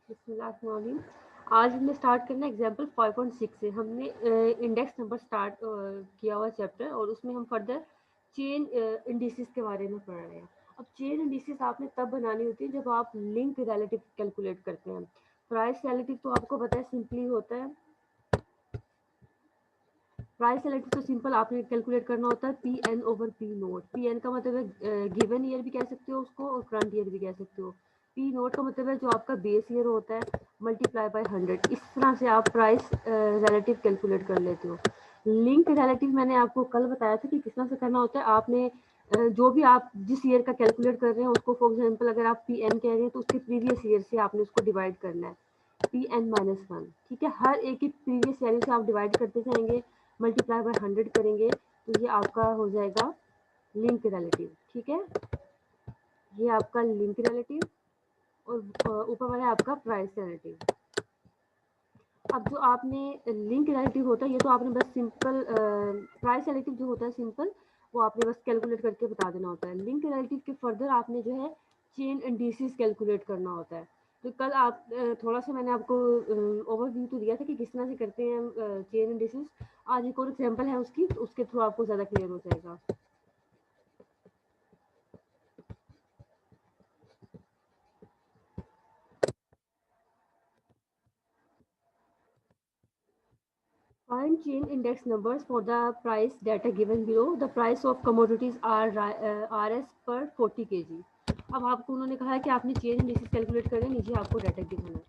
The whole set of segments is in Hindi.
बिस्मिल्लाहिर्रहमानिर्रहीम। आज हमने स्टार्ट करना है एग्जाम्पल 5.6 से। हमने इंडेक्स नंबर स्टार्ट किया हुआ चैप्टर और उसमें हम फर्दर चेन इंडिसेस के बारे में पढ़ रहे हैं। अब चेन इंडिसेस आपने तब बनानी होती है जब आप लिंक रिलेटिव कैलकुलेट करते हैं। प्राइस रिलेटिव तो आपको पता है सिंपली होता है, प्राइस रिलेटिव तो सिंपल आपने कैलकुलेट करना होता है P N over P nought. P N का मतलब है गिवन ईयर भी कह सकते हो उसको और करंट ईयर भी कह सकते हो। पी नोट का मतलब है जो आपका बेस ईयर होता है मल्टीप्लाई बाय 100। इस तरह से आप प्राइस रिलेटिव कैलकुलेट कर लेते हो। लिंक रिलेटिव मैंने आपको कल बताया था कि किस तरह से करना होता है। आपने जो भी आप जिस ईयर का कैलकुलेट कर रहे हैं उसको फॉर एग्जाम्पल अगर आप पी एन कह रहे हैं तो उसके प्रीवियस ईयर से आपने उसको डिवाइड करना है पी एन माइनस वन। ठीक है, हर एक की प्रीवियस वैल्यू से आप डिवाइड करते जाएंगे, मल्टीप्लाई बाय 100 करेंगे तो ये आपका हो जाएगा लिंक रिलेटिव। ठीक है, ये आपका लिंक रिलेटिव और ऊपर वाला आपका प्राइस रिलेटिव। अब जो आपने लिंक रिलेटिव होता है ये तो आपने बस सिंपल, प्राइस रिलेटिव जो होता है सिंपल वो आपने बस कैलकुलेट करके बता देना होता है। लिंक रिलेटिव के फर्दर आपने जो है चेन इंडिसेस कैलकुलेट करना होता है। तो कल आप थोड़ा सा मैंने आपको ओवरव्यू तो दिया था कि किस तरह से करते हैं चेन इंडिसेस। आज एक और एग्जांपल है उसकी, तो उसके थ्रू आपको ज़्यादा क्लियर हो जाएगा। Find chain index numbers for the price data given below. The price of commodities are RS per 40 kg. अब आपको उन्होंने कहा है कि आपने चेन इंडेक्स कैलकुलेट करना है, नीचे आपको डाटा गिवन है।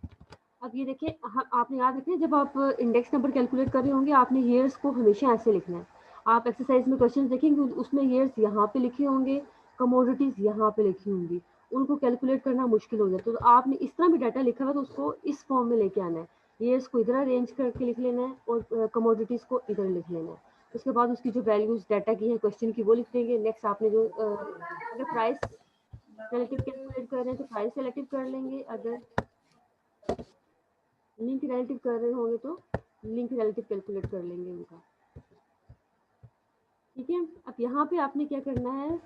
अब ये देखिए, आपने याद रखना है जब आप इंडेक्स नंबर कैलकुलेट कर रहे होंगे आपने ईयर्स को हमेशा ऐसे लिखना है। आप एक्सरसाइज में क्वेश्चन देखेंगे उसमें ईयर्स यहाँ पे लिखे होंगे, कमोडिटीज यहाँ पे लिखी होंगी, उनको कैलकुलेट करना मुश्किल हो जाता है। तो आपने इस तरह भी डाटा लिखा हुआ तो उसको इस फॉर्म में लेके आना है। ईयर्स को इधर अरेंज करके लिख लेना है और कमोडिटीज को इधर लिख लेना है। उसके बाद उसकी जो वैल्यूज डाटा की है क्वेश्चन की वो लिख देंगे। नेक्स्ट आपने जो अगर प्राइस रिलेटिव कैलकुलेट कर रहे हैं तो प्राइस रिलेटिव कर लेंगे, अगर लिंक रिलेटिव कर रहे होंगे तो लिंक रिलेटिव कैलकुलेट कर लेंगे उनका। ठीक है, अब यहाँ पे आपने क्या करना है,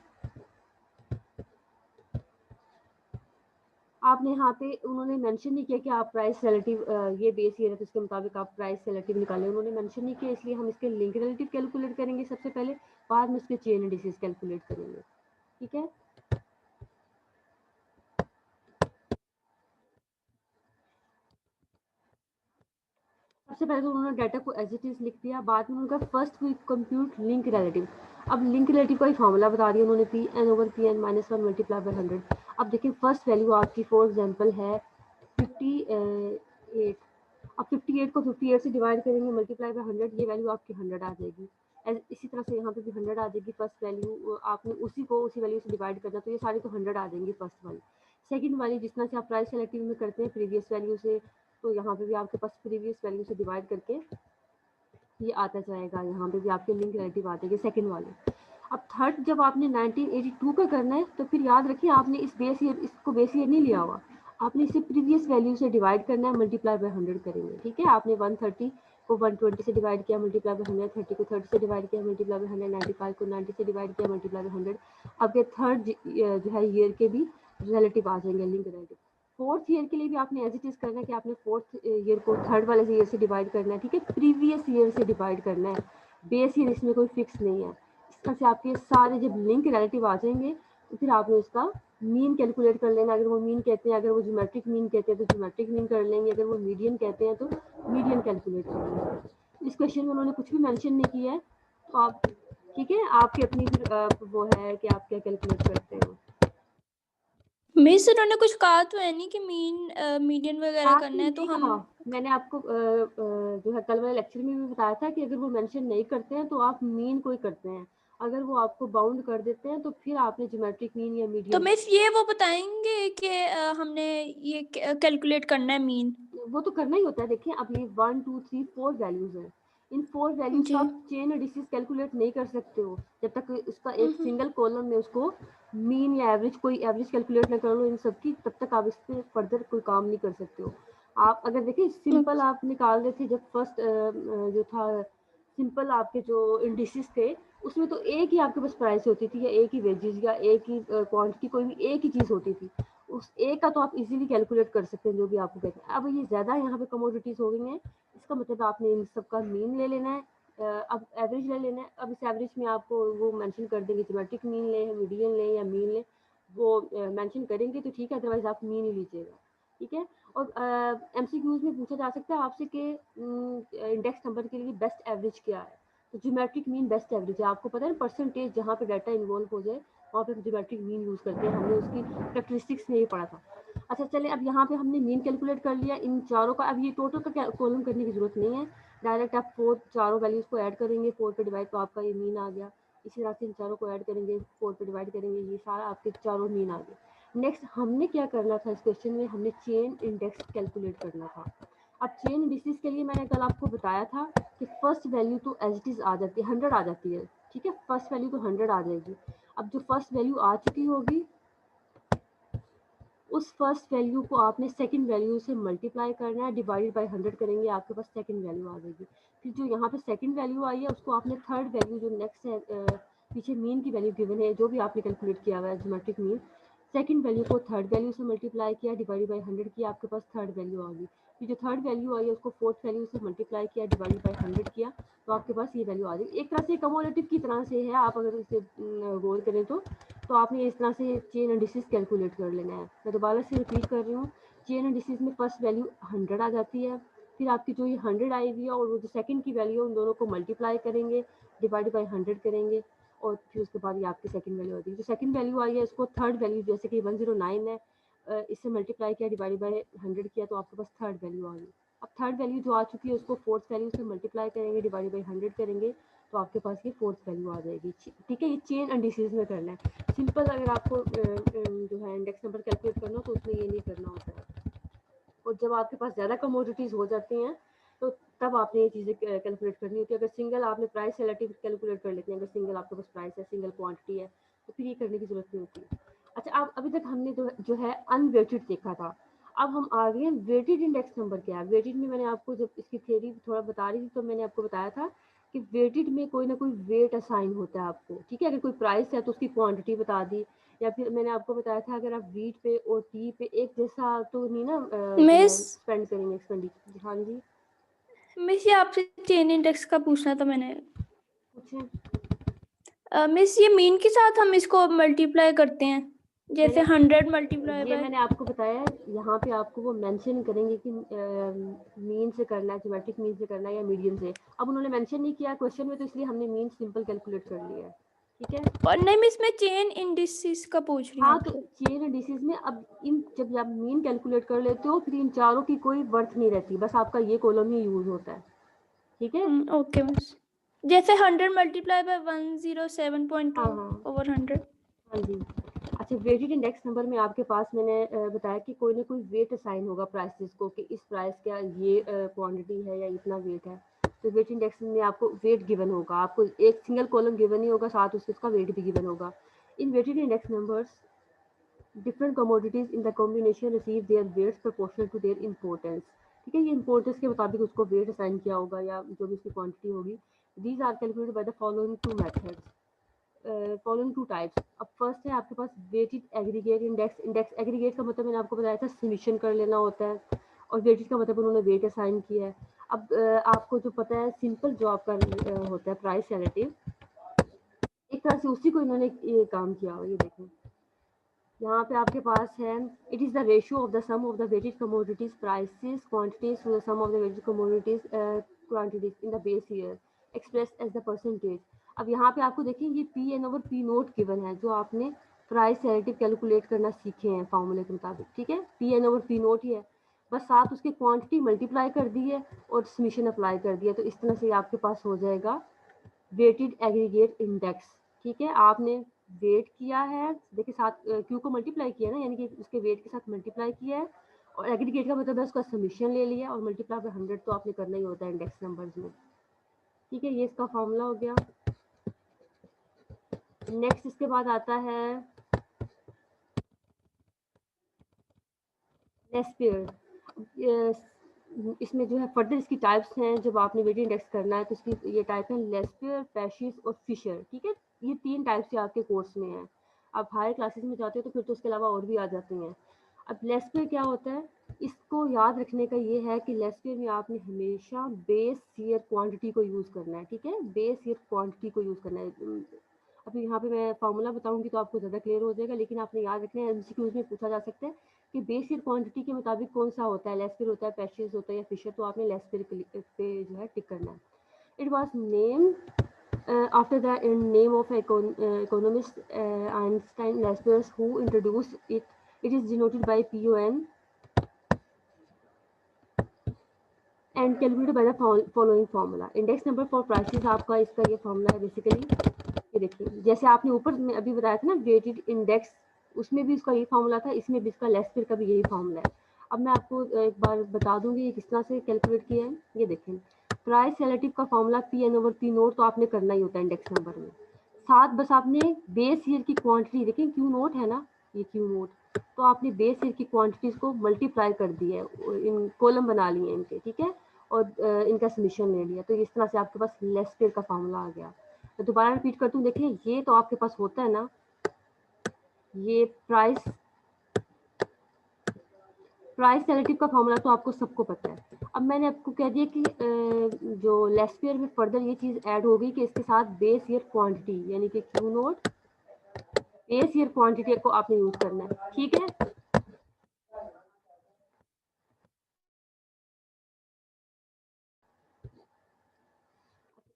आपने यहाँ पे उन्होंने मेंशन नहीं किया कि आप प्राइस रिलेटिव ये बेस ईयर है तो इसके मुताबिक आप प्राइस रिलेटिव निकालें, उन्होंने मेंशन नहीं किया, इसलिए हम इसके लिंक रिलेटिव कैलकुलेट करेंगे सबसे पहले, बाद में इसके चेन इंडिसेस कैलकुलेट करेंगे। ठीक है, सबसे पहले तो उन्होंने डाटा को एज इट इज लिख दिया, बाद में उनका first we compute link relative. अब लिंक रिलेटिव का ही फॉर्मूला बता दिया उन्होंने, P N over P N minus one multiply by 100। अब देखिए फर्स्ट वैल्यू आपकी फॉर एग्जाम्पल है 58। अब 58 को 58 से डिवाइड करेंगे मल्टीप्लाई बाय 100, ये वैल्यू आपकी 100 आ जाएगी। इसी तरह से यहाँ पे भी 100 आ जाएगी। फर्स्ट वैल्यू आपने उसी को उसी वैल्यू से डिवाइड करना, तो ये सारी तो 100 आ जाएंगी फर्स्ट वाली। सेकंड वाली जिस तरह से आप प्राइस रिलेटिव में करते हैं प्रीवियस वैल्यू से, तो यहाँ पे भी आपके पास प्रीवियस वैल्यू से डिवाइड करके ये आता जाएगा, यहाँ पे भी आपके लिंक रिलेटिव आ जाएंगे सेकंड वाले। अब थर्ड जब आपने 1982 का करना है तो फिर याद रखिए आपने इस बेस ईयर, इसको बेस ईयर नहीं लिया हुआ, आपने इसे प्रीवियस वैल्यू से डिवाइड करना है, मल्टीप्लाई बाय 100 करेंगे। ठीक है, आपने 130 को 120 से डिवाइड किया, मल्टीप्लाई बाय 100, 30 को 30 से डिवाइड किया, मल्टीप्लाई बाय 100, 95 को 90 से डिवाइड किया, मल्टीप्लाई बाय 100। अब ये थर्ड जो है ईयर के भी रिलेटिव आ जाएंगे, लिंक रिलेटिव। फोर्थ ईयर के लिए भी आपने एज इट इज करना है कि आपने फोर्थ ईयर को थर्ड वाले ईयर से डिवाइड करना है। ठीक है, प्रीवियस ईयर से डिवाइड करना है, बेस ईयर इसमें कोई फिक्स नहीं है। इस तरह से आपके सारे जब लिंक रिलेटिव आ जाएंगे तो फिर आपने उसका मीन कैलकुलेट कर लेना। अगर वो मीन कहते हैं, अगर वो ज्योमेट्रिक मीन कहते हैं तो ज्योमेट्रिक मीन कर लेंगे, अगर वो मीडियन कहते हैं तो मीडियन कैलकुलेट कर लेंगे। इस क्वेश्चन में उन्होंने कुछ भी मेंशन नहीं किया है, तो आप ठीक है, आपकी अपनी फिर वो है कि आप क्या कैलकुलेट करते हो। मिस उन्होंने कुछ कहा तो है नहीं कि मीन मीडियन वगैरह आपने करना है, तो नहीं हम कहा, मैंने आपको जो है कल वाले लेक्चर में भी बताया था कि अगर वो मेंशन नहीं करते हैं तो आप मीन कोई करते हैं, अगर वो आपको बाउंड कर देते हैं तो फिर आपने ज्योमेट्रिक मीन या तो मीडियन। मिस ये वो बताएंगे कि हमने ये कैलकुलेट करना है मीन। वो तो करना ही होता है। देखिए अब ये 1 2 3 4 वैल्यूज हैं, इन 4 वैल्यूज जी। का आप चेन डिसीज कैलकुलेट नहीं कर सकते हो जब तक उसका एक हम्म। सिंगल कॉलम में उसको मीन या एवरेज, कोई एवरेज कैलकुलेट ना कर लो इन सब की, तब तक आप इस पर फर्दर कोई काम नहीं कर सकते हो। आप अगर देखिए सिंपल आप निकाल रहे थे जब फर्स्ट जो था सिंपल आपके जो इंडिसेस थे उसमें तो एक ही आपके पास प्राइस होती थी या एक ही वेजेस या एक ही क्वांटिटी, कोई भी एक ही चीज होती थी। उस ए का तो आप इजीली कैलकुलेट कर सकते हैं जो भी आपको कहते हैं। अब ये ज़्यादा यहाँ पे कमोडिटीज़ हो गई हैं, इसका मतलब आपने इन सब का मीन ले लेना है, अब एवरेज ले लेना है। अब इस एवरेज में आपको वो मेंशन कर देंगे, ज्योमेट्रिक मीन लें, मीडियन लें या मीन लें, वो मेंशन करेंगे तो ठीक है, अदरवाइज आप मीन ही लीजिएगा, ठीक है। और एमसीक्यूज में पूछा जा सकता है आपसे कि इंडेक्स नंबर के लिए बेस्ट एवरेज क्या है, तो ज्योमेट्रिक मीन बेस्ट एवरेज है। आपको पता है परसेंटेज जहाँ पे डाटा इन्वॉल्व हो जाए वहाँ पे ज्योमेट्रिक मीन यूज़ करते हैं, हमने उसकी कैरेक्टरिस्टिक्स में ये पढ़ा था। अच्छा चले, अब यहाँ पे हमने मीन कैलकुलेट कर लिया इन चारों का। अब ये टोटल का कॉलम करने की जरूरत नहीं है, डायरेक्ट आप चारों वैल्यूज को ऐड करेंगे, 4 पे डिवाइड, तो आपका ये मीन आ गया। इसी तरह से इन चारों को ऐड करेंगे, 4 पे डिवाइड करेंगे, ये सारा आपके चारों मीन आ गए। नेक्स्ट हमने क्या करना था इस क्वेश्चन में, हमने चेन इंडेक्स कैलकुलेट करना था। अब चेन इंडिसेस के लिए मैंने कल आपको बताया था कि फर्स्ट वैल्यू तो एज इट इज आ जाती है, 100 आ जाती है, ठीक है, फर्स्ट वैल्यू तो 100 आ जाएगी। अब जो फर्स्ट वैल्यू आ चुकी होगी उस फर्स्ट वैल्यू को आपने सेकंड वैल्यू से मल्टीप्लाई करना है, डिवाइडेड बाय 100 करेंगे, आपके पास सेकंड वैल्यू आ जाएगी। फिर जो यहाँ पे सेकंड वैल्यू आई है उसको आपने थर्ड वैल्यू जो नेक्स्ट है, पीछे मीन की वैल्यू गिवन है जो भी आपने कैलकुलेट किया हुआ है ज्योमेट्रिक मीन, सेकंड वैल्यू को थर्ड वैल्यू से मल्टीप्लाई किया, डिवाइडेड बाय 100 किया, आपके पास थर्ड वैल्यू आ गई। फिर जो थर्ड वैल्यू आई है उसको फोर्थ वैल्यू से मल्टीप्लाई किया, डिवाइडेड बाय 100 किया, तो आपके पास ये वैल्यू आ गई। एक तरह से कमोलेटिव की तरह से है, आप अगर इसे गौर करें तो आपने इस तरह से चेन इंडिसेस कैलकुलेट कर लेना है। मैं दोबारा से रिपीट कर रही हूँ, चेन इंडिसेस में फर्स्ट वैल्यू 100 आ जाती है, फिर आपकी जो ये 100 आई हुई है और वो जो सेकंड की वैल्यू है उन दोनों को मल्टीप्लाई करेंगे, डिवाइड बाय 100 करेंगे, और फिर उसके बाद ये आपकी सेकंड वैल्यू आती है। जो सेकंड वैल्यू आई है इसको थर्ड वैल्यू, जैसे कि 109 है, इससे मल्टीप्लाई किया, डिवाइड बाय 100 किया, तो आपके पास थर्ड वैल्यू आ गई। अब थर्ड वैल्यू जो आ चुकी है उसको फोर्थ वैल्यू से मल्टीप्लाई करेंगे, डिवाइड बाय 100 करेंगे, तो आपके पास ये फोर्थ वैल्यू आ जाएगी, ठीक है। ये चेन इंडिसेस में करना है सिंपल। अगर आपको जो है इंडेक्स नंबर कैलकुलेट करना हो तो उसमें ये नहीं करना होता है। और जब आपके पास ज़्यादा कमोडिटीज़ हो जाती हैं तो तब आपने ये चीज़ें कैलकुलेट करनी होती है। अगर सिंगल आपने प्राइस रिलेटिव कैलकुलेट कर लेते हैं, अगर सिंगल आपके पास प्राइस है, सिंगल क्वांटिटी है, तो फिर ये करने की ज़रूरत नहीं होती। अच्छा, अब अभी तक हमने जो है अनवेटेड देखा था, अब हम आ गए हैं वेटेड इंडेक्स नंबर क्या है। वेटेड में मैंने आपको जब इसकी थ्योरी थोड़ा बता रही थी तो मैंने आपको बताया था कि वेटेड में कोई ना कोई वेट असाइन होता है आपको, ठीक है। अगर कोई प्राइस है तो उसकी क्वांटिटी बता दी, या फिर मैंने आपको बताया था अगर आप वीट पे और टी पे एक जैसा तो नहीं ना जो है मिस स्पेंड करेंगे एक्सपेंडिचर। हाँ जी, मिस ये आपसे चेन इंडेक्स का पूछना था मैंने। पूछें। मिस ये मीन के साथ हम इसको मल्टीप्लाई करते हैं, जैसे 100 मल्टीप्लाई ये बाय। मैंने आपको बताया, यहाँ पे आपको वो मेंशन करेंगे कि मीन से करना है, ज्योमेट्रिक मीन से करना है या मीडियन से। अब उन्होंने मेंशन नहीं किया क्वेश्चन में, तो इसलिए हमने मीन सिंपल कैलकुलेट कर लिया है, ठीक है। और नहीं मिस, मैं चेन इंडिसेस का पूछ रही हूँ हाँ, तो आपसे। चेन इंडिसेस में अब इन जब आप मीन कैलकुलेट कर लेते हो फिर इन चारों की कोई वर्थ नहीं रहती, बस आपका ये कॉलम ही यूज होता है, ठीक है। ओके मिस, जैसे 100 मल्टीप्लाई बाय 107.2 हाँ हाँ ओवर 100। हाँ जी। अच्छा, वेटेड इंडेक्स नंबर में आपके पास मैंने बताया कि कोई ना कोई वेट असाइन होगा प्राइसेस को, कि इस प्राइस का ये क्वांटिटी है या इतना वेट है, तो वेट इंडेक्स में आपको वेट गिवन होगा, आपको एक सिंगल कॉलम गिवन ही होगा, साथ उसके उसका वेट भी गिवन होगा। In weighted index numbers different commodities in the combination receive their weights proportional to their importance, ठीक है। ये इंपॉर्टेंस के मुताबिक उसको वेट असाइन किया होगा या जो भी उसकी क्वांटिटी होगी। These are calculated by the following two methods, following two types. अब फर्स्ट है आपके पास weighted aggregate index. Index aggregate का मतलब मैंने आपको बताया था समेशन कर लेना होता है, और वेटेड का मतलब उन्होंने वेट असाइन किया है। अब आपको जो पता है सिंपल जो आपका होता है प्राइस रिलेटिव, एक तरह से उसी को इन्होंने ये काम किया हुआ, ये देखें यहाँ पे आपके पास है, it is the ratio of the sum of the weighted commodities prices quantities to the sum of the weighted commodities quantities in the base year express as the percentage. अब यहाँ पे आपको देखें ये P N over P nought given है, जो आपने प्राइस रिलेटिव कैलकुलेट करना सीखे हैं फार्मूले के मुताबिक, ठीक है। P N over P naught ही है, बस साथ उसकी क्वांटिटी मल्टीप्लाई कर दी है और समीशन अप्लाई कर दिया, तो इस तरह से आपके पास हो जाएगा वेटेड एग्रीगेट इंडेक्स, ठीक है। आपने वेट किया है, देखिए साथ क्यू को मल्टीप्लाई किया ना, यानी कि उसके वेट के साथ मल्टीप्लाई किया है, और एग्रीगेट का मतलब है उसका समीशन ले लिया, और मल्टीप्लाई बाय 100 तो आपने करना ही होता है इंडेक्स नंबर्स में, ठीक है। ये इसका फॉर्मूला हो गया। नेक्स्ट इसके बाद आता है लेस्पियर। इसमें जो है फर्दर इसकी टाइप्स हैं, जब आपने वेटेड इंडेक्स करना है तो इसकी ये टाइप है लेस्पियर, पैशिस और फिशर, ठीक है। ये तीन टाइप्स से आपके कोर्स में है। आप हायर क्लासेस में जाते हो तो फिर तो उसके अलावा और भी आ जाती हैं। अब लेस पे क्या होता है, इसको याद रखने का ये है कि लेस पे में आपने हमेशा बेस ईयर क्वांटिटी को यूज़ करना है, ठीक है, बेस ईयर क्वांटिटी को यूज़ करना है। अभी यहाँ पे मैं फार्मूला बताऊंगी तो आपको ज़्यादा क्लियर हो जाएगा, लेकिन आपने याद रखना है, एमसीक्यूज में पूछा जा सकता है कि बेस ईयर क्वांटिटी के मुताबिक कौन सा होता है, लेस पे होता है, पैशेज होता है या फिशर, तो आपने लेस पे जो है टिक करना है। It was name after the name of economist Einstein Lasper, who introduced it. It is denoted by PON and calculated by the following formula. Index number for prices आपका इसका ये formula है बेसिकली। ये देखिए, जैसे आपने ऊपर में अभी बताया था ना वेटेड इंडेक्स, उसमें भी इसका यही फॉर्मूला था, इसमें भी इसका लेस का भी यही फॉर्मूला है। अब मैं आपको एक बार बता दूंगी ये किस तरह से कैलकुलेट किया है। ये देखें, प्राइस रिलेटिव का formula P N over P nought तो आपने करना ही होता है इंडेक्स नंबर में। साथ बस आपने बेस ईयर की क्वांटिटी, देखें क्यू नोट है ना, ये क्यू नोट, तो आपने बेस ईयर की क्वांटिटीज को मल्टीप्लाई कर दिया है, इन कॉलम बना लिए इनके, ठीक है, और इनका समीशन ले लिया, तो इस तरह से आपके पास लेस पेयर का फॉर्मूला आ गया। तो दोबारा रिपीट करती हूँ, देखिए ये तो आपके पास होता है ना, ये प्राइस रिलेटिव का फॉर्मूला तो आपको सबको पता है। अब मैंने आपको कह दिया कि जो लेस पेयर में फर्दर ये चीज़ ऐड हो गई कि इसके साथ बेस ईयर क्वांटिटी यानी कि Q note base year quantity को आपने यूज करना है, ठीक है।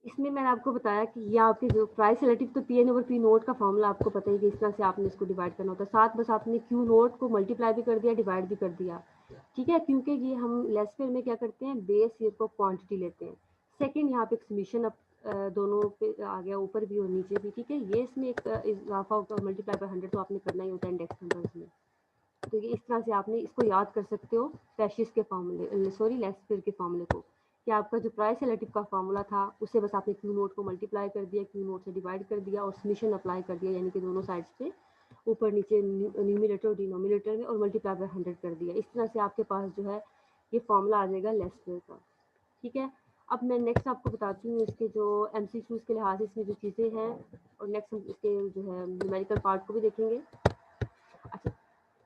इसमें मैंने आपको बताया कि ये आपके जो प्राइस रिलेटिव तो P N over P nought का फॉर्मूला आपको पता ही कि इस तरह से आपने इसको डिवाइड करना होता है। साथ बस आपने क्यू नोट को मल्टीप्लाई भी कर दिया, डिवाइड भी कर दिया, ठीक है, क्योंकि ये हम लेस पेयर में क्या करते हैं, बेस ईयर को क्वांटिटी लेते हैं। सेकंड यहाँ पे एक समीशन दोनों पे आ गया, ऊपर भी और नीचे भी, ठीक है। ये इसमें एक इजाफा होगा मल्टीप्लाई बाय 100 तो आपने करना ही होता है इंडेक्स नंबर्स में। तो ये इस तरह से आपने इसको याद कर सकते हो पैशिस के फॉर्मूले, सॉरी लेस पेयर के फॉर्मूले को, कि आपका जो प्राइस रिलेटिव का फॉर्मूला था उसे बस आपने क्यू नोट को मल्टीप्लाई कर दिया, क्यू नोट से डिवाइड कर दिया और समीशन अप्लाई कर दिया, यानी कि दोनों साइड्स पे ऊपर नीचे न्यूमिनेटर और डिनोमिनेटर में, और मल्टीप्लाई बाय 100 कर दिया। इस तरह से आपके पास जो है ये फॉर्मूला आ जाएगा लेस पेयर का, ठीक है। अब मैं नेक्स्ट आपको बताती हूँ इसके जो एमसीक्यूज के लिहाज से इसमें जो चीज़ें हैं, और नेक्स्ट हम इसके जो है न्यूमेरिकल पार्ट को भी देखेंगे। अच्छा,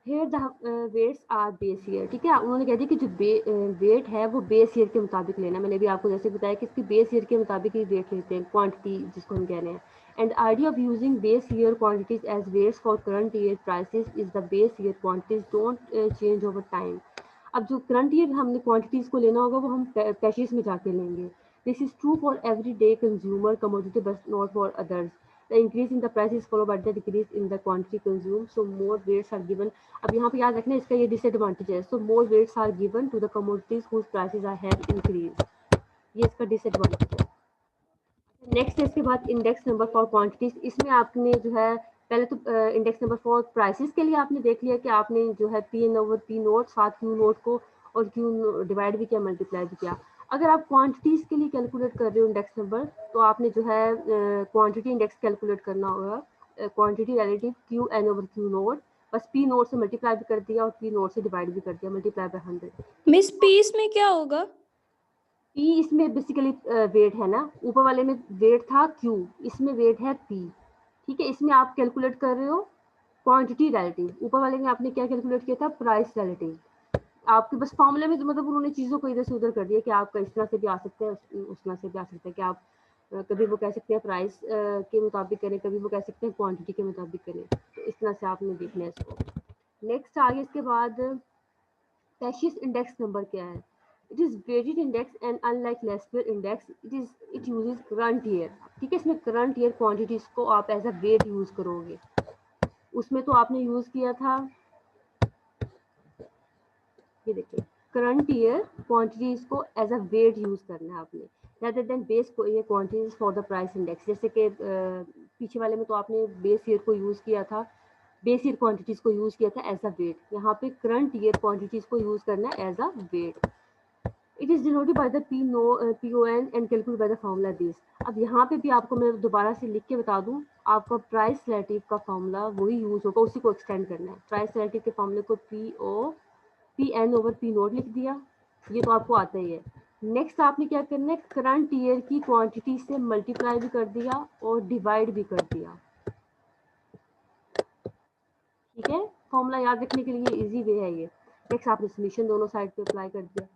here the weights are base year, ठीक है। उन्होंने कह दिया कि जो वेट है वो बेस ईयर के मुताबिक लेना। मैंने भी आपको जैसे बताया कि इसकी बेस ईयर के मुताबिक ही वेट लेते हैं, क्वांटिटी जिसको हम कह रहे हैं। And idea of using base year quantities edge waits for current year prices is the base year quantities don't change over time. अब जो करंट ईयर हमने क्वांटिटीज को लेना होगा वो हम पैशेस में जाके लेंगे। This is true for every day consumer commodity but not for others. The increase in the price is followed by the decrease in the quantity consumed, so more weights are given. अब यहाँ पे याद रखना इसका ये डिसएडवांटेज है, so more weights are given to the commodities whose prices are have increased. ये इसका डिसएडवांटेज है। नेक्स्ट इसके बाद इंडेक्स नंबर फॉर क्वांटिटीज। इसमें आपने जो है पहले तो इंडेक्स नंबर फॉर प्राइसेस के लिए आपने देख लिया कि आपने जो है P N over P nought साथ क्यू नोट को और क्यू डिवाइड भी किया, मल्टीप्लाई भी किया। अगर आप क्वांटिटीज के लिए कैलकुलेट कर रहे हो इंडेक्स नंबर, तो आपने जो है क्वांटिटी इंडेक्स कैलकुलेट करना होगा, quantity relative Q N over Q nought, बस पी नोट से मल्टीप्लाई भी कर दिया और पी नोट से डिवाइड भी कर दिया, मल्टीप्लाई बाय 100। मिस पीस में क्या होगा? पी इसमें बेसिकली वेट है ना, ऊपर वाले में वेट था क्यू, इसमें वेट है पी, ठीक है। इसमें आप कैलकुलेट कर रहे हो क्वांटिटी रिलेटिव, ऊपर वाले में आपने क्या कैलकुलेट किया था, प्राइस रिलेटिव। आपके बस फॉर्मूले में तो मतलब उन्होंने चीज़ों को इधर से उधर कर दिया कि आपका इस तरह से भी आ सकता है, उस तरह से भी आ सकता है, कि आप कभी वो कह सकते हैं प्राइस के मुताबिक करें, कभी वो कह सकते हैं क्वांटिटी के मुताबिक करें, तो इस तरह से आपने देखना है इसको। नेक्स्ट आगे इसके बाद पैशिस इंडेक्स नंबर क्या है। It is weighted index and unlike Laspeyres index it uses current year, ठीक है। इसमें करंट ईयर क्वांटिटीज को आप एज अ वेट यूज करोगे। उसमें तो आपने यूज किया था, ये देखिए, करंट ईयर क्वांटिटीज को एज अ वेट यूज करना है आपने, rather than बेस ये quantities for the price index. जैसे कि पीछे वाले में तो आपने बेस ईयर को यूज किया था, बेस ईयर क्वांटिटीज को यूज किया था एज अ वेट, यहाँ पे करंट ईयर क्वांटिटीज को यूज करना है as a weight. It is denoted by the PON and calculated by the formula this. अब यहाँ पे भी आपको मैं दोबारा से लिख के बता दूं, आपका प्राइस रिलेटिव का फॉर्मूला वही यूज होगा, उसी को एक्सटेंड करना है। प्राइस रिलेटिव के फॉर्मूले को PN ओवर P नोट लिख दिया, ये तो आपको आता ही है। नेक्स्ट आपने क्या करना है, करंट ईयर की क्वांटिटी से मल्टीप्लाई भी कर दिया और डिवाइड भी कर दिया, ठीक है। फॉर्मूला याद रखने के लिए इजी वे है ये। नेक्स्ट आपने समीशन दोनों साइड पे अप्लाई कर दिया,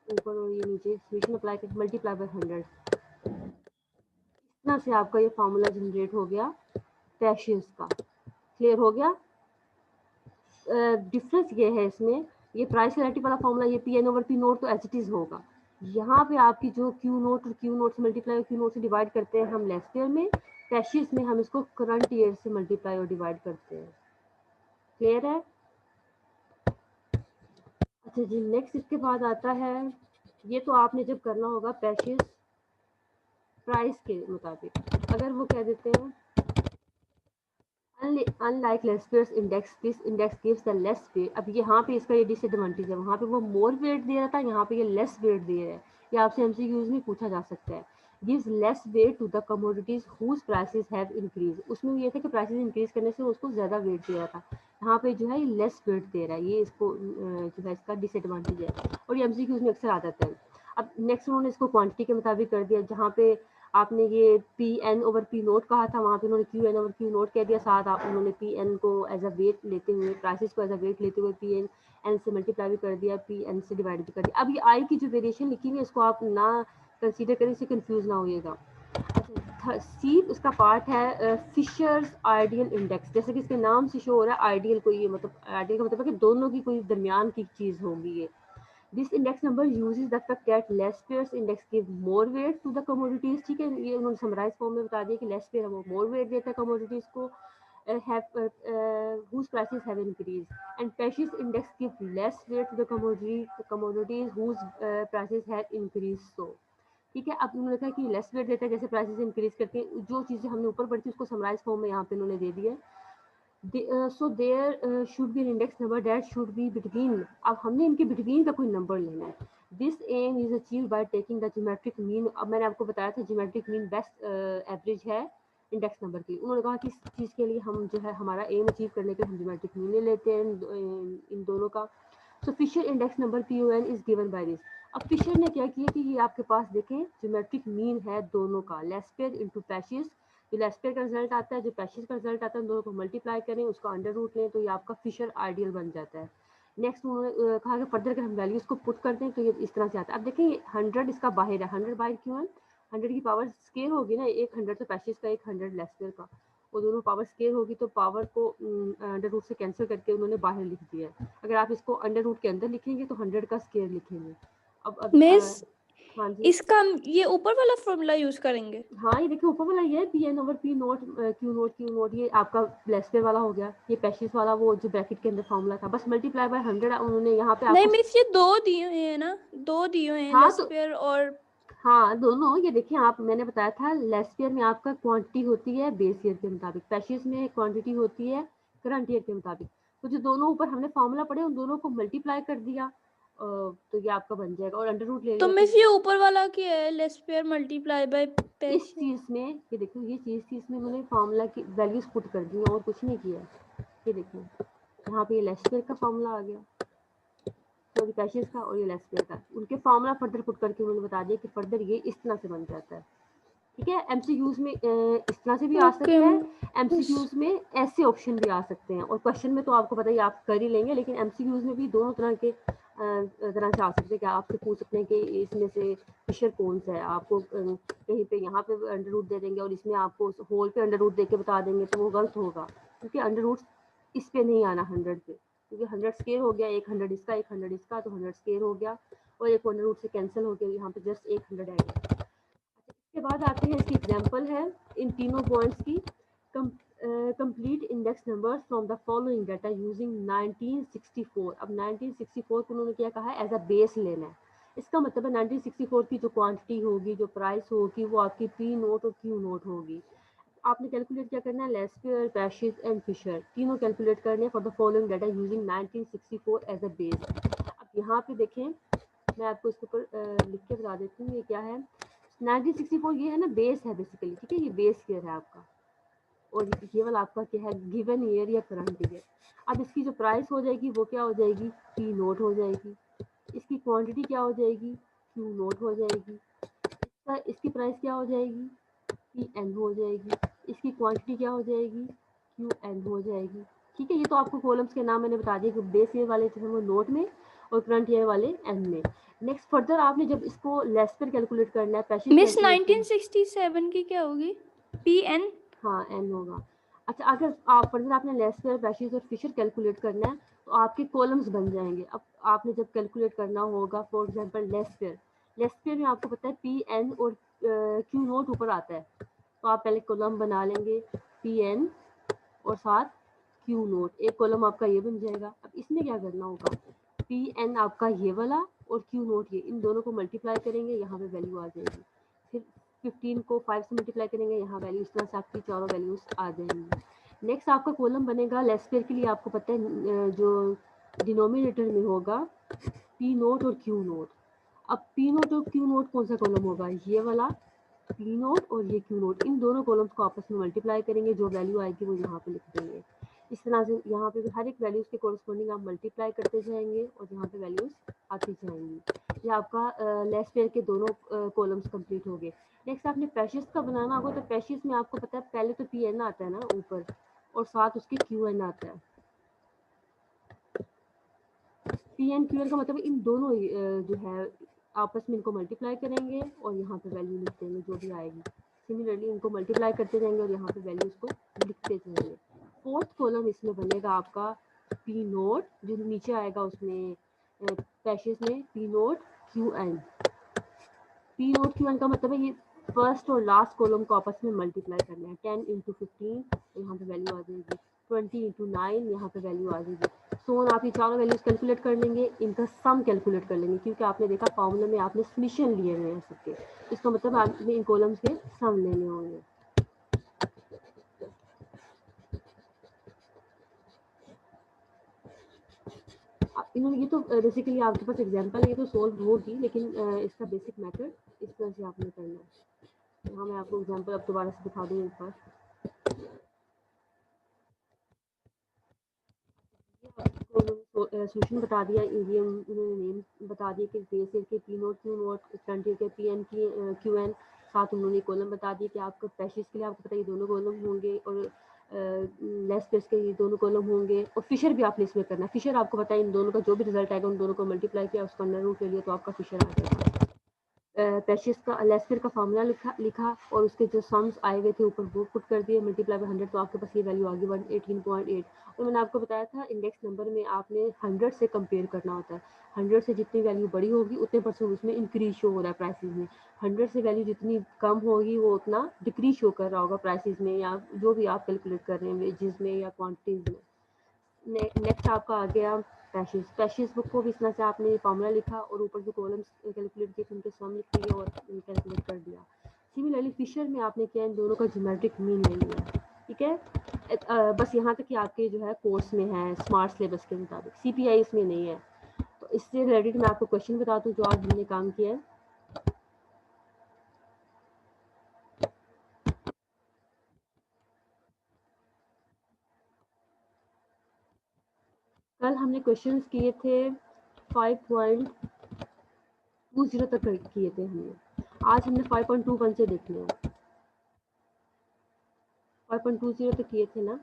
ऊपर और ये नीचे समीशन अप्लाई कर, मल्टीप्लाई बाय 100। इतना से आपका ये फार्मूला जनरेट हो गया कैशियस का। क्लियर हो गया? डिफरेंस ये है इसमें, ये प्राइस रिलेटिव वाला फार्मूला ये P N over P nought तो एज इट इज होगा। यहाँ पे आपकी जो क्यू नोट और क्यू नोट से मल्टीप्लाई क्यू नोट से डिवाइड करते हैं हम लेस्ट ईयर में, कैशियस में हम इसको करंट ईयर से मल्टीप्लाई और डिवाइड करते हैं। क्लियर है? अच्छा जी, नेक्स्ट इसके बाद आता है, ये तो आपने जब करना होगा कैशियस प्राइस के मुताबिक। अगर वो कह देते हैं unlike Lester's index, this index gives the less weight। अब यहाँ पे इसका ये डिसएडवांटेज है, वहाँ पे वो मोर वेट दे रहा था, यहाँ पे ये लेस वेट दे रहा है। ये आपसे एमसीक्यूज में पूछा जा सकता है। gives less weight to the commodities whose prices have increased। उसमें ये था कि प्राइसेस इंक्रीज करने से उसको ज़्यादा वेट दे रहा था, यहाँ पे जो है ये लेस वेट दे रहा है। ये इसको जो है इसका डिसएडवांटेज है, और ये एमसीक्यूज में अक्सर आ जाता है। अब नेक्स्ट उन्होंने इसको क्वांटिटी के मुताबिक कर दिया, जहाँ पे आपने ये P N over P nought कहा था, वहाँ पे उन्होंने Q N over Q nought कह दिया। साथ आप उन्होंने पी एन को एज अ वेट लेते हुए, प्राइसेस को एज अ वेट लेते हुए पी एन से मल्टीप्लाई भी कर दिया, पी एन से डिवाइड भी कर दिया। अब ये आई की जो वेरिएशन लिखी हुई है इसको आप ना कंसीडर करें, इससे कंफ्यूज ना होइएगा। अच्छा, सी उसका पार्ट है फिशर्स आइडियल इंडेक्स। जैसे कि इसके नाम से शो हो रहा है आइडियल, कोई मतलब आइडियल का मतलब है कि दोनों की कोई दरमियान की चीज़ होगी ये। This index number uses the fact that less pairs index give more weight to the commodities। ठीक है, ये उन्होंने समराइज फॉर्म में बता दिया कि लेस पेयर है वो मोर वेट देता है कमोडिटीज को whose prices have increased, and Pesci's index give less weight to the commodities whose prices have increased। so ठीक है, अब उन्होंने कहा कि लेस वेट देता है जैसे प्राइसेस इंक्रीज करते हैं, जो चीज़ें हमने ऊपर पढ़ी थी उसको समराइज फॉर्म में यहाँ पे उन्होंने दे दिया है। so there should be an index number that should be between। अब हमने इनके between का कोई नंबर लेना है। This aim is achieved by taking the geometric mean। अब मैंने आपको बताया था geometric mean बेस्ट एवरेज है इंडेक्स नंबर के लिए। उन्होंने कहा कि इस चीज़ के लिए हम जो है हमारा एम अचीव करने के लिए हम geometric mean ले लेते हैं इन दोनों का। So Fisher index number PON is given by this। अब फिशर ने क्या किया कि ये आपके पास देखें ज्योमेट्रिक मीन है दोनों का, लेस्पेयर इनटू पैशिस। जो लेस्पेयर का रिजल्ट आता है, जो पैशिस का रिजल्ट आता है, दोनों को मल्टीप्लाई करें, उसका अंडर रूट लें, तो ये आपका फिशर आइडियल बन जाता है। नेक्स्ट उन्होंने कहा कि फर्दर अगर हम वैल्यूज को पुट करते हैं तो ये इस तरह से आता है। अब देखें 100 इसका बाहर है, 100 बाहर क्यों है? 100 की पावर स्केयर होगी ना, एक 100 तो पैशिस का, एक 100 लेस्पेयर का, वो दोनों पावर स्केयर होगी तो पावर को अंडर रूट से कैंसिल करके उन्होंने बाहर लिख दिया है। अगर आप इसको अंडर रूट के अंदर लिखेंगे तो 100 का स्केयर लिखेंगे। अब मिस हाँ जी, इसका ये ऊपर वाला फॉर्मूला यूज करेंगे? हाँ ये देखिए ऊपर वाला ये है P N over P nought Q nought, ये आपका लेस्पेयर वाला हो गया, ये पैशिस वाला वो जो ब्रैकेट के अंदर फॉर्मूला था, बस मल्टीप्लाई बाय 100 उन्होंने यहाँ पे नहीं आपको। मिस, ये दो दिए हुए हैं ना, दो दिए हुए हैं, हाँ तो लेस्पेयर और हाँ दोनों, ये देखिए आप, मैंने बताया था लेस्पियर में आपका क्वांटिटी होती है बेस ईयर के मुताबिक, पैशियस में क्वांटिटी होती है करंट ईयर के मुताबिक। तो जो दोनों ऊपर हमने फॉर्मूला पढ़े उन दोनों को मल्टीप्लाई कर दिया तो ये आपका बन जाएगा, और अंडर रूट ले तो लिया। मिस ये ऊपर वाला क्या है? लेस्पेयर मल्टीप्लाई बाय इस पैशियस। चीज़ में ये देखो, ये चीज़ थी, इसमें उन्होंने फार्मूला की वैल्यूज पुट कर दी और कुछ नहीं किया। ये देखो यहाँ पे ये लेस्पियर का फार्मूला आ गया, सॉरी पैशियस का, और ये लेस्पियर का, उनके फार्मूला फर्दर पुट करके उन्होंने बता दिया कि फर्दर ये इस तरह से बन जाता है। ठीक है, एमसीक्यूज में इस तरह से भी आ ओके सकता है, मिस। एमसीक्यूज में ऐसे ऑप्शन भी आ सकते हैं, और क्वेश्चन में तो आपको पता ही आप कर ही लेंगे, लेकिन एमसीक्यूज में भी दोनों तरह के तरह से आ सकते हैं कि आपसे पूछ सकते हैं कि इसमें से फिशर कौन सा है। आपको कहीं पे यहाँ पे अंडर रूट दे देंगे और इसमें आपको होल पे अंडर रूट दे के बता देंगे, तो वो गलत होगा, क्योंकि अंडर रूट इस पे नहीं आना 100 पे, क्योंकि 100 स्केयर हो गया, एक 100 इसका एक 100 इसका, तो 100 स्केयर हो गया और एक अंडर रूट से कैंसिल हो गया, यहाँ पे जस्ट एक 100 आएगा। इसके बाद आते हैं, इसकी एग्जांपल है इन तीनों पॉइंट्स की। Complete index numbers from the following data using 1964। अब 1964 को उन्होंने क्या कहा है, एज अ बेस लेना है। इसका मतलब है 1964 की जो क्वांटिटी होगी, जो प्राइस होगी, वो आपकी पी नोट और क्यू नोट होगी। आपने कैलकुलेट क्या करना है, लेस्पियर, पैशिस एंड फिशर तीनों कैलकुलेट करने for the following data using 1964 as a base. अब यहाँ पे देखें, मैं आपको इसके ऊपर लिख के बता देती हूँ ये क्या है। 1964 ये है ना, बेस है बेसिकली, ठीक है, ये बेस ईयर है आपका, और ये वाला आपका क्या है, गिवन ईयर या करंट ईयर। अब इसकी जो प्राइस हो जाएगी वो क्या हो जाएगी, पी नोट हो जाएगी। इसकी क्वांटिटी क्या हो जाएगी, क्यू नोट हो जाएगी। इसकी प्राइस क्या हो जाएगी, पी एन हो जाएगी। इसकी क्वांटिटी क्या हो जाएगी, क्यू एन हो जाएगी। ठीक है, ये तो आपको कॉलम्स के नाम मैंने बता दिए कि बेस ईयर वाले जो है वो नोट में और करंट ईयर वाले एंड में। नेक्स्ट फर्दर आपने जब इसको लेस पर कैलकुलेट करना है, पैसे मिस 1967 की क्या होगी? पीएन। हाँ एन होगा। अच्छा, अगर आप फर्दर आपने लेसर पैशेज और फिशर कैलकुलेट करना है तो आपके कॉलम्स बन जाएंगे। अब आपने जब कैलकुलेट करना होगा फॉर एग्जांपल लेसफेयर में आपको पता है पी एन और क्यू नोट ऊपर आता है, तो आप पहले कॉलम बना लेंगे पी एन और साथ क्यू नोट, एक कॉलम आपका ये बन जाएगा। अब इसमें क्या करना होगा, पी एन आपका ये वाला और क्यू नोट ये, इन दोनों को मल्टीप्लाई करेंगे, यहाँ पे वैल्यू आ जाएगी। फिर 15 को 5 से मल्टीप्लाई करेंगे, यहाँ वैल्यू, इस तरह से आपकी चारों वैल्यूज आ जाएंगी। नेक्स्ट आपका कॉलम बनेगा लेसफेयर के लिए, आपको पता है जो डिनोमिनेटर में होगा पी नोट और क्यू नोट। अब पी नोट और क्यू नोट कौन सा कॉलम होगा, ये वाला पी नोट और ये क्यू नोट, इन दोनों कॉलम्स को आपस में मल्टीप्लाई करेंगे, जो वैल्यू आएगी वो यहाँ पे लिख देंगे। इस तरह से यहाँ पे हर एक वैल्यूज के कोरस्पॉन्डिंग आप मल्टीप्लाई करते जाएंगे और यहाँ पे वैल्यूज आती जाएंगी। ये आपका लेसफेयर के दोनों कॉलम्स कंप्लीट हो गए। नेक्स्ट आपने पैशेस का बनाना होगा, तो पैशेस में आपको पता है पहले तो पी एन आता है ना ऊपर और साथ उसके क्यू एन आता है। पी एन क्यू एन का मतलब इन दोनों जो है आपस में इनको मल्टीप्लाई करेंगे और यहाँ पे वैल्यू लिख देंगे जो भी आएगी। सिमिलरली इनको मल्टीप्लाई करते जाएंगे और यहाँ पे वैल्यूज को लिखते जाएंगे। फोर्थ कॉलम इसमें बनेगा आपका पी नोट, जो नीचे आएगा उसमें पैशेस में P nought Q N. P nought Q N का मतलब है ये फर्स्ट और लास्ट कॉलम को आपस में मल्टीप्लाई करना है। 10 इंटू 15 यहाँ पे वैल्यू आ जाएगी, 20 इंटू 9 यहाँ पे वैल्यू आ जाएगी। सो आप ये चारों वैल्यूज कैलकुलेट कर लेंगे, इनका सम कैलकुलेट कर लेंगे, क्योंकि आपने देखा फॉर्मूला में आपने समीशन लिए हुए हैं सबके, इसका मतलब आपने इन कॉलम्स के सम लेने होंगे। इन्होंने ये तो बेसिकली आपके पास एग्जांपल है, ये तो सोल्व होगी, लेकिन इसका बेसिक मेथड इस तरह से आपने करना है। यहाँ मैं आपको एग्जांपल अब दोबारा से दिखा दूँ एक बार। सोल्यूशन बता दिया, ये उन्होंने नेम बता दिया कि बेसिक के P nought Q note, frontier के पी एन की क्यू एन, साथ उन्होंने कॉलम बता दिए कि आपको पैशेस के लिए आपको पता है ये दोनों कॉलम होंगे और लेस पेस के ये दोनों कॉलम होंगे, और फिशर भी आपने इसमें करना है। फिशर आपको पता है इन दोनों का जो भी रिजल्ट आएगा उन दोनों को मल्टीप्लाई किया, उसका अंडर रूट ले लिया, तो आपका फिशर आ जाएगा। पैशेस का लेसफेयर का फार्मूला लिखा और उसके जो सम्स आए हुए थे ऊपर वो पुट कर दिए, मल्टीप्लाई बाय 100, तो आपके पास ये वैल्यू आ गई 118.8। और मैंने आपको बताया था इंडेक्स नंबर में आपने 100 से कंपेयर करना होता है। 100 से जितनी वैल्यू बड़ी होगी उतने परसेंट उसमें इंक्रीज शो हो रहा है प्राइसेस में। 100 से वैल्यू जितनी कम होगी वो उतना डिक्रीज शो कर रहा होगा प्राइसेस में, या जो भी आप कैलकुलेट कर रहे हैं वेजेस में या क्वान्टिटीज में। नेक्स्ट आपका आ गया पैशेस बुक को भी इस तरह से आपने फॉर्मूला लिखा और ऊपर जो कॉलम्स कैलकुलेट किए थे उनके सम लिख दिए और कैलकुलेट कर दिया। सिमिलरली फिशर में आपने क्या इन दोनों का ज्योमेट्रिक मीन ले लिया, ठीक है। बस यहाँ तक कि आपके जो है कोर्स में है स्मार्ट सिलेबस के मुताबिक, CPI इसमें नहीं है। तो इससे रिलेटेड मैं आपको क्वेश्चन बता दूँ जो आज हमने काम किया है। कल हमने क्वेश्चंस किए थे 5.20 तक किए थे हमने, आज हमने 5.21 से देखने हैं। 5.20 तक किए थे ना।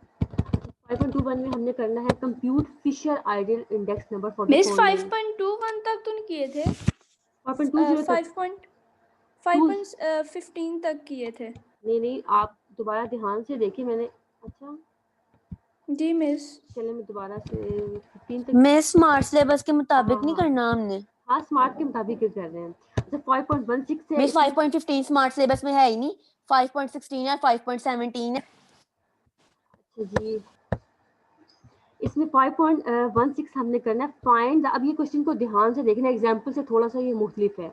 5.21 में हमने करना है compute Fisher ideal index number for the miss following. 5.21 तक तो नहीं किए थे, 5.20 तक 5.15 तक किए थे। नहीं, आप दोबारा ध्यान से देखिए मैंने। अच्छा जी मिस। चले मैं दोबारा से 15 तक। मिस स्मार्ट सिलेबस के मुताबिक नहीं हाँ करना हमने। हाँ स्मार्ट के मुताबिक कर रहे हैं। अच्छा 5.16 से मिस 5.15 स्मार्ट सिलेबस में है ही नहीं, 5.16 है, 5.17 है। अच्छा जी, इसमें 5.16 हमने करना है फाइंड। अब ये क्वेश्चन को ध्यान से देखना, एग्जाम्पल से थोड़ा सा ये मुख्तलिफ है।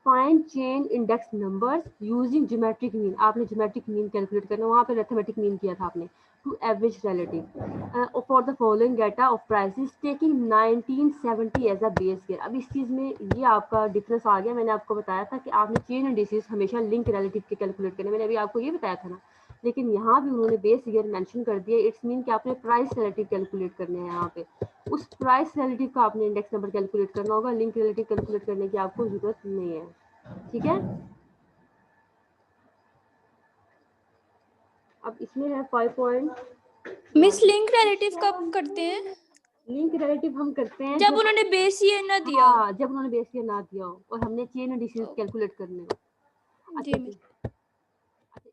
Find chain index numbers using geometric mean, आपने ज्योमेट्रिक मीन कैलकुलेट करना, वहाँ पे अरिथमेटिक मीन किया था आपने, to average relative for the following data of prices taking 1970 as a base year. अब इस चीज़ में ये आपका डिफरेंस आ गया। मैंने आपको बताया था कि आपने चेन इंडिसेस हमेशा लिंक रिलेटिव के कैलकुलेट करने, मैंने अभी आपको ये बताया था ना, लेकिन यहाँ भी उन्होंने बेस ईयर मेंशन कर दिया। इट्स मीन कि आपने प्राइस रिलेटिव कैलकुलेट करने हैं यहाँ पे, उस प्राइस रिलेटिव का आपने इंडेक्स नंबर कैलकुलेट करना होगा, लिंक रिलेटिव कैलकुलेट करने की आपको जरूरत नहीं है, ठीक है। अब इसमें है 5.20 मिस लिंक रिलेटिव कब करते हैं? लिंक रिलेटिव हम करते हैं जब उन्होंने बेस ईयर ना दिया। हाँ, जब उन्होंने बेस ईयर ना दिया हो और हमने चेन इंडिसेस कैलकुलेट करने हो। जी अच्छा मिस।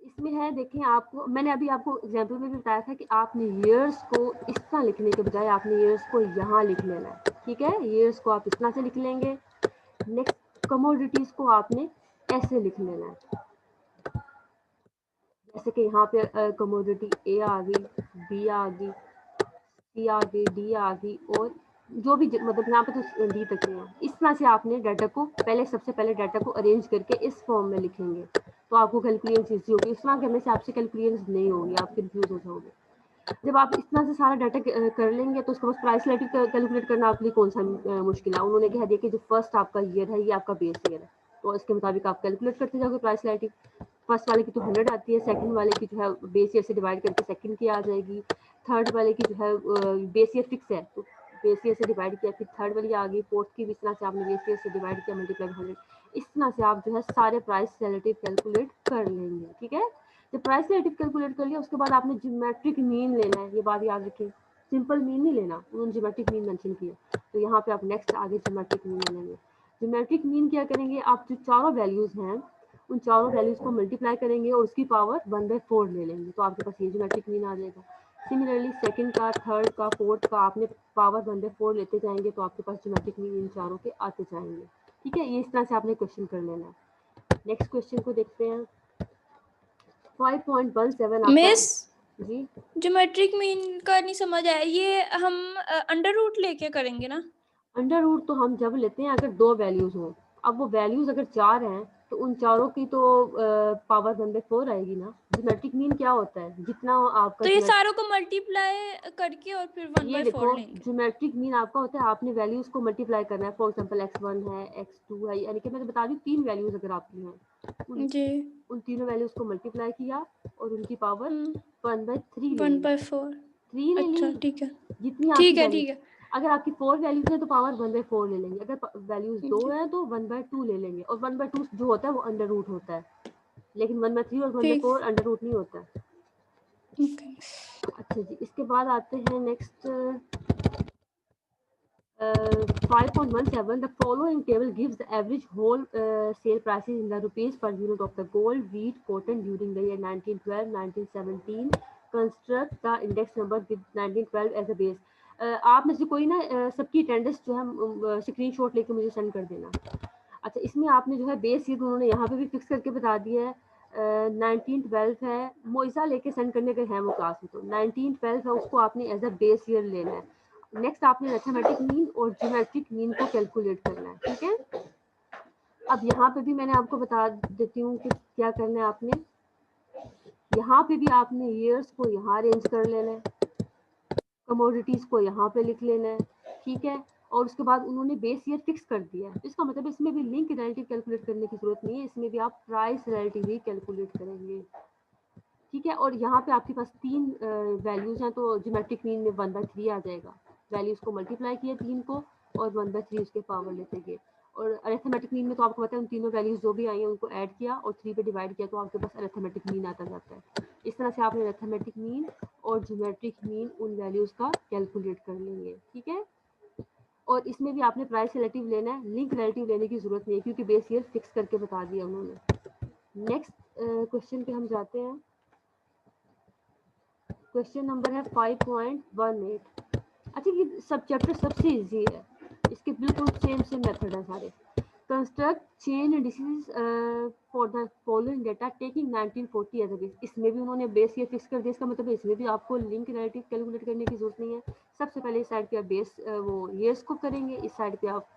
इसमें है देखें, आपको मैंने अभी आपको एग्जांपल में भी बताया था कि आपने ईयर्स को इस तरह लिखने के बजाय आपने ईयर्स को यहाँ लिख लेना है, ठीक है। ईयर्स को आप इस तरह से लिख लेंगे। नेक्स्ट कमोडिटीज को आपने ऐसे लिख लेना है, जैसे कि यहाँ पे कमोडिटी ए आ गई, बी आ गई, सी आ गई, डी आ गई, और जो भी मतलब यहाँ पे तो डी तक है। इस तरह से आपने डाटा को सबसे पहले डाटा को अरेंज करके इस फॉर्म में लिखेंगे, तो आपको कैलकुलेशन ईजी होगी। इस तरह करने से आपसे कैलकुलेशन नहीं होगी, आप कंफ्यूज हो जाओगे। जब आप इस तरह से सारा डाटा कर लेंगे तो उसके बाद प्राइस रिलेटिव कैलकुलेट करना आपके लिए कौन सा मुश्किल है। उन्होंने कह दिया कि जो फर्स्ट आपका ईयर है ये आपका बेस ईयर है, तो इसके मुताबिक आप कैलकुलेट करते जाओगे प्राइस रिलेटिव। फर्स्ट वाले की तो 100 आती है, सेकंड वाले की जो है बेस ईयर से डिवाइड करके सेकंड की आ जाएगी, थर्ड वाले की जो है बेस ईयर फिक्स है तो बेस ईयर से डिवाइड किया, फिर थर्ड वाली आ गई, फोर्थ की भी इस तरह से आपने बेस ईयर से डिवाइड किया मल्टीप्लाई 100। इस तरह से आप जो है सारे प्राइस रिलेटिव कैलकुलेट कर लेंगे, ठीक है। जब प्राइस रिलेटिव कैलकुलेट कर लिया उसके बाद आपने ज्योमेट्रिक मीन लेना है, ये बात याद रखें। सिंपल मीन नहीं लेना, उन्होंने ज्योमेट्रिक मीन मेंशन किया, तो यहाँ पे आप नेक्स्ट आगे ज्योमेट्रिक मीन लेंगे। ज्योमेट्रिक मीन क्या करेंगे, आप जो चारों वैल्यूज हैं उन चारों वैल्यूज को मल्टीप्लाई करेंगे और उसकी पावर 1/4 ले लेंगे, तो आपके पास ये ज्योमेट्रिक मीन आ जाएगा। सिमिलरली सेकंड का, थर्ड का, फोर्थ का आपने पावर 1/4 लेते जाएंगे तो आपके पास ज्योमेट्रिक मीन इन चारों के आते जाएंगे, ठीक है। ये इस तरह से आपने क्वेश्चन कर लेना है। नेक्स्ट क्वेश्चन को देखते हैं। 5.17 मिस जी ज्योमेट्रिक मीन का नहीं समझ आया, ये हम अंडर रूट लेके करेंगे ना? अंडर रूट तो हम जब लेते हैं अगर दो वैल्यूज हो, अब वो वैल्यूज अगर 4 हैं तो उन चारों की तो पावर 1/4 आएगी ना। ज्योमेट्रिक मीन क्या होता है, जितना आपका तो ये सारों को मल्टीप्लाई करके और फिर 1/4 ये देखो लेंगे। ज्योमेट्रिक मीन आपका होता है आपने वैल्यूज को मल्टीप्लाई करना है। फॉर एग्जांपल x1 है, x2 है, यानी कि मैं बता दूं 3 वैल्यूज अगर आपकी हैं, जी उन तीनों वैल्यूज को मल्टीप्लाई किया और उनकी पावर 1/3 ले ली। 1/4। 3 ले ली, अच्छा ठीक है, जितनी आपकी ठीक है वैल्यू। ठीक है। अगर आपकी 4 वैल्यूज है तो पावर 1/4 ले लेंगे, अगर वैल्यूज 2 जी है तो 1/2 ले लेंगे, और 1/2 जो होता है वो अंडर रूट होता है, लेकिन 1/3 और ठीक 1/4 अंडर रूट नहीं होता है। ओके। अच्छा जी, इसके बाद आते हैं next 5.17. The following table gives the average whole sale prices in the rupees per unit of the gold, wheat, cotton during the year 1912, 1917. Construct the index number with 1912 as a base. आप में से कोई ना सबकी अटेंडेंस जो है स्क्रीनशॉट लेके मुझे सेंड कर देना। अच्छा, इसमें आपने जो है बेस ईयर उन्होंने यहाँ पे भी फिक्स करके बता दिया है, 1912 है। मोइजा लेके सेंड करने के है वो क्लास में, तो 1912 है उसको आपने एज अ बेस ईयर लेना है। नेक्स्ट आपने मैथमेटिक मीन और ज्योमेट्रिक मीन को कैलकुलेट करना है, ठीक है। अब यहाँ पे भी मैंने आपको बता देती हूँ कि क्या करना है आपने। यहाँ पे भी आपने ईयर्स को यहाँ अरेंज कर लेना है, कमोडिटीज को यहाँ पे लिख लेना है, ठीक है। और उसके बाद उन्होंने बेस ईयर फिक्स कर दिया है, इसका मतलब इसमें भी लिंक रिलेटिव कैलकुलेट करने की जरूरत नहीं है, इसमें भी आप प्राइस रिलेटिव ही कैलकुलेट करेंगे, ठीक है। और यहाँ पे आपके पास 3 वैल्यूज हैं, तो ज्योमेट्रिक मीन में 1/3 आ जाएगा। वैल्यूज को मल्टीप्लाई किया 3 को और 1/3 उसके पावर लेते गए। और अरिथमेटिक मीन में तो आपको पता है उन तीनों वैल्यूज जो भी आई हैं उनको ऐड किया और 3 पे डिवाइड किया तो आपके पास अरिथमेटिक मीन आता जाता है। इस तरह से आपने अरिथमेटिक मीन और ज्योमेट्रिक मीन उन वैल्यूज का कैलकुलेट कर लेंगे, ठीक है। और इसमें भी आपने प्राइस रिलेटिव लेना है, लिंक रिलेटिव लेने की जरूरत नहीं है क्योंकि बेस ईयर फिक्स करके बता दिया उन्होंने। नेक्स्ट क्वेश्चन पे हम जाते हैं। क्वेश्चन नंबर है 5.18। अच्छा, ये सब चैप्टर सबसे इजी है, इसके बिल्कुल सेम मेथड है सारे। Construct chain indices for the following data taking 1940 as a base. इसमें भी उन्होंने बेस ईयर फिक्स कर दिया, इसका मतलब इसमें भी आपको लिंक रिलेटिव कैलकुलेट करने की जरूरत नहीं है। सबसे पहले इस साइड पे आप बेस वो ईयर्स को करेंगे, इस साइड पे आप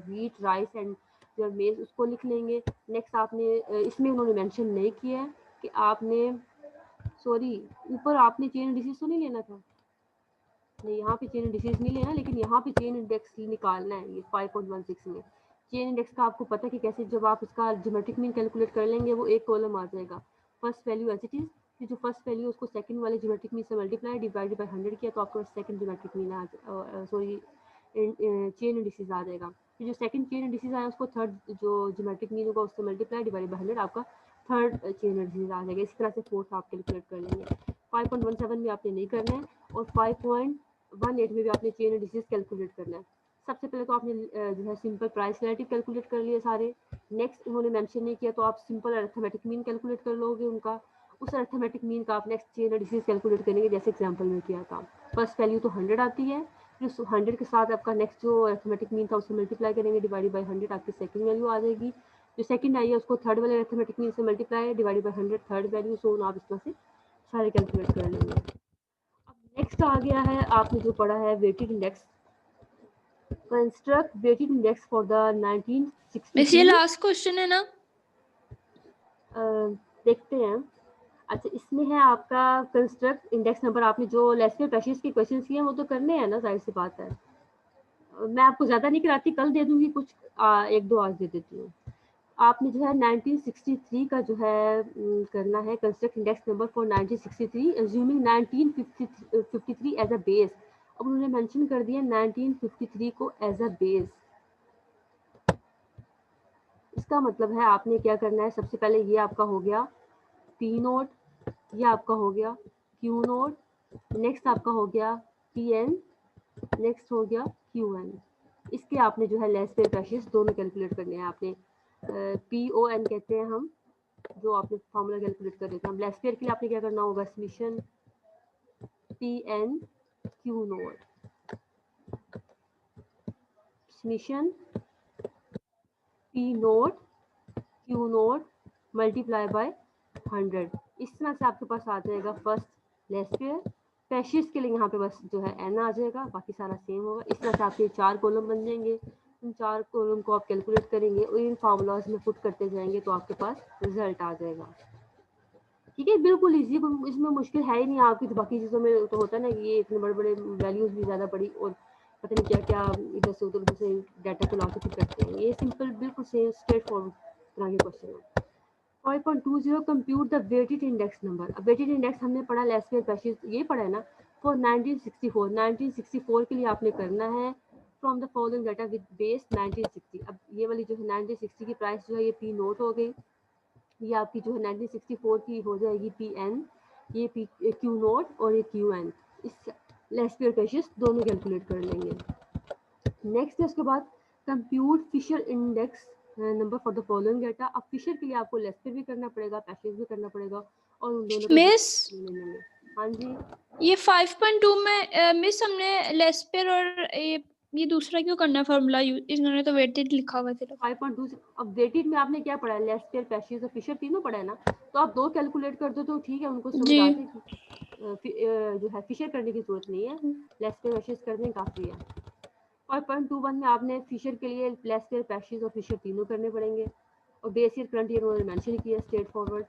व्हीट, राइस एंड जो मेज उसको लिख लेंगे। नेक्स्ट आपने इसमें उन्होंने मेंशन नहीं किया है कि आपने सॉरी ऊपर आपने चेन इंडिसेस तो नहीं लेना था, नहीं यहाँ पे चेन इंडिसेस नहीं लेना, लेकिन यहाँ पे चेन इंडेक्स निकालना है। ये 5.16 में चेन इंडेक्स का आपको पता है कि कैसे, जब आप इसका ज्योमेट्रिक मीन कैलकुलेट कर लेंगे वो एक कॉलम आ जाएगा, first value as it is, फिर जो फर्स्ट वैल्यू उसको सेकंड वाले ज्योमेट्रिक मीन से मल्टीप्लाई डिवाइडेड बाय 100 किया तो आपको सेकंड ज्योमेट्रिक मीन आ सॉरी चेन इंडिसेस आ जाएगा। फिर जो सेकंड चेन इंडिसेस आया उसको थर्ड जो ज्योमेट्रिक मीन होगा उससे मल्टीप्लाई डिवाइडेड बाय 100 आपका थर्ड चेन इंडिसेस आ जाएगा। इसी तरह से फोर्थ आप कैलकुलेट कर लेंगे। 5.17 में आपने नहीं करना है और 5.18 में भी आपने चेन डिसीज कैलकुलेट करना है। सबसे पहले तो आपने जो है सिंपल प्राइस रिलेटिव कैलकुलेट कर लिए सारे। नेक्स्ट उन्होंने मेंशन नहीं किया तो आप सिंपल अरिथमेटिक मीन कैलकुलेट कर लोगे उनका। उस अरिथमेटिक मीन का आप नेक्स्ट चेन डिसीज कैलकुलेट करेंगे जैसे एग्जांपल में किया था। फर्स्ट वैल्यू तो 100 आती है, फिर 100 के साथ आपका नेक्स्ट जो अरिथमेटिक मीन था उससे मल्टीप्लाई करेंगे डिवाइडेड बाय 100, आपकी सेकंड वैल्यू आ जाएगी। जो सेकंड आई है उसको थर्ड वाले अरिथमेटिक मीन से multiply divided by 100 third value. So आप इसमें से सारे कैलकुलेट कर लेंगे। अब नेक्स्ट आ गया है आपने जो पढ़ा है weighted index. Construct weighted index for the 1963। Miss ये लास्ट क्वेश्चन है ना? देखते हैं। अच्छा, इसमें है आपका कंस्ट्रक्ट इंडेक्स नंबर। आपने जो लेस्टर पैसेज के क्वेश्चन किए हैं वो तो करने हैं ना, जाहिर सी बात है। मैं आपको ज़्यादा नहीं कराती, कल दे दूंगी कुछ, 1-2 आज दे देती हूँ। आपने जो है 1963 का जो है करना है construct index number for 1963 assuming 1953 as a base. अब उन्होंने मेंशन कर दिया 1953 को एज अ बेस। इसका मतलब है आपने क्या करना है, सबसे पहले ये आपका हो गया पी नोट, ये आपका हो गया क्यू नोट, नेक्स्ट आपका हो गया पी एन, नेक्स्ट हो गया क्यू एन। इसके आपने जो है लेस पेयर पैसेज दोनों कैलकुलेट करने हैं। आपने पी ओ एन कहते हैं हम, जो आपने फार्मूला कैलकुलेट कर देते हैं। लेस पेयर के लिए आपने क्या करना होगा, summation P N Q nought, summation P nought Q nought multiply by 100। इस तरह से आपके पास आ जाएगा फर्स्ट लेस पेयर। पैसेज के लिए यहाँ पे बस जो है एन आ जाएगा, बाकी सारा सेम होगा। इस तरह से आपके 4 कॉलम बन जाएंगे। इन 4 कॉलम को आप कैलकुलेट करेंगे और इन फार्मूलाज में पुट करते जाएंगे तो आपके पास रिजल्ट आ जाएगा। ठीक है, बिल्कुल इजी, इसमें मुश्किल है ही नहीं आपकी। तो बाकी चीज़ों में तो होता है ना कि ये इतने बड़े बड़े वैल्यूज भी ज़्यादा बड़ी और पता नहीं क्या क्या इधर से उधर से डाटा को ला के फिर करते हैं। ये सिंपल बिल्कुल सेम स्ट्रेट फॉरवर्ड तरह के क्वेश्चन है। 5.20 compute the weighted index number. अब वेटेड इंडेक्स हमने पढ़ा लेस पेयर पैसेज, ये पढ़ा है ना, फॉर 1964 के लिए आपने करना है from the following data with base 1960। अब ये वाली जो है 1960 की प्राइस जो है ये पी नोट हो गई, ये आपकी जो है 1964 की हो जाएगी पी एन, ये पी क्यू नोट और ये क्यू एन। इस लेस पेयर पैसेज दोनों कैलकुलेट कर लेंगे। नेक्स्ट है उसके बाद compute Fisher index number for the following data. अब फिशर के लिए आपको लेस पेयर भी करना पड़ेगा, पैसेज भी करना पड़ेगा और उन दोनों का मिस हाँ जी, ये 5.2 में मिस हमने लेस पेयर और ये दूसरा क्यों करना है फॉर्मूला यूज? इन्होंने तो वेटेड लिखा हुआ था। 5.2 अब वेटेड में आपने क्या पढ़ा है, लेस पेयर पैसेज और फिशर तीनों पढ़ा है ना, तो आप 2 कैलकुलेट कर दो तो ठीक है, उनको समझ जी आ जाएगी। जो है फिशर करने की जरूरत नहीं है, लेस पेयर पैसेज करने काफ़ी है। 5.21 में आपने फिशर के लिए लेस पेयर पैसेज और फिशर तीनों करने पड़ेंगे और बेस ईयर करंट ईयर उन्होंने मेंशन किया स्ट्रेट फॉरवर्ड।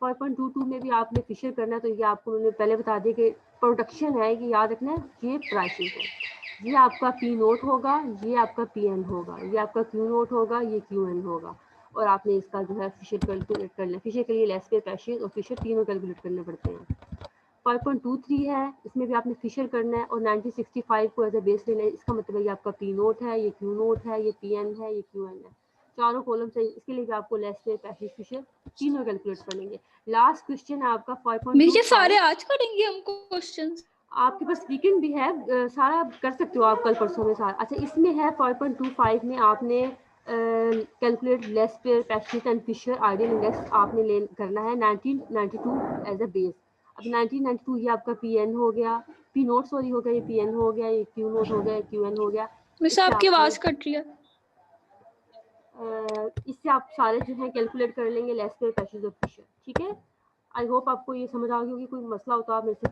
5.22 में भी आपने फिशर करना है, तो ये आपको उन्होंने पहले बता दिया कि प्रोडक्शन है, कि याद रखना है ये प्राइसेस है। ये आपका पी नोट होगा, ये आपका पी एन होगा, ये आपका क्यू नोट होगा, ये क्यू एन होगा और आपने इसका जो है फिशर कैलकुलेट करना है। फिशर के लिए लेस पेयर पैसेज और फिशर तीनों कैलकुलेट करने पड़ते हैं। 5.23 है, इसमें भी आपने फिशर करना है और 1965 को एज ए बेस लेना है। इसका मतलब ये आपका पी नोट है, ये क्यू नोट है, ये पी एन है, ये क्यू एन है, चारों कॉलम से। इसके लिए भी आपको लेस पेयर पैसेज फिशर तीनों कैलकुलेट करेंगे। लास्ट क्वेश्चन है आपका मिस ये सारे 5.25। आज करेंगे हमको क्वेश्चंस? आपके पास वीकेंड भी है, सारा कर सकते हो आप कल परसों में सारा। अच्छा, इसमें है 5.25 में आपने calculate Laspeyres Paasche and Fisher ideal index आपने ले करना है 1992 एज अ बेस। अब 1992 ये आपका पी एन हो गया, पी नोट सॉरी हो गया, ये पी एन हो गया, ये क्यू नोट हो गया, क्यू एन हो गया। मिस इससे आपकी आपने आवाज कट रही है। इससे आप सारे जो है कैलकुलेट कर लेंगे लेस पेयर पैसेज और फिशर। ठीक है, आई होप आपको ये समझ आ गई होगी। कोई मसला हो तो आप मेरे से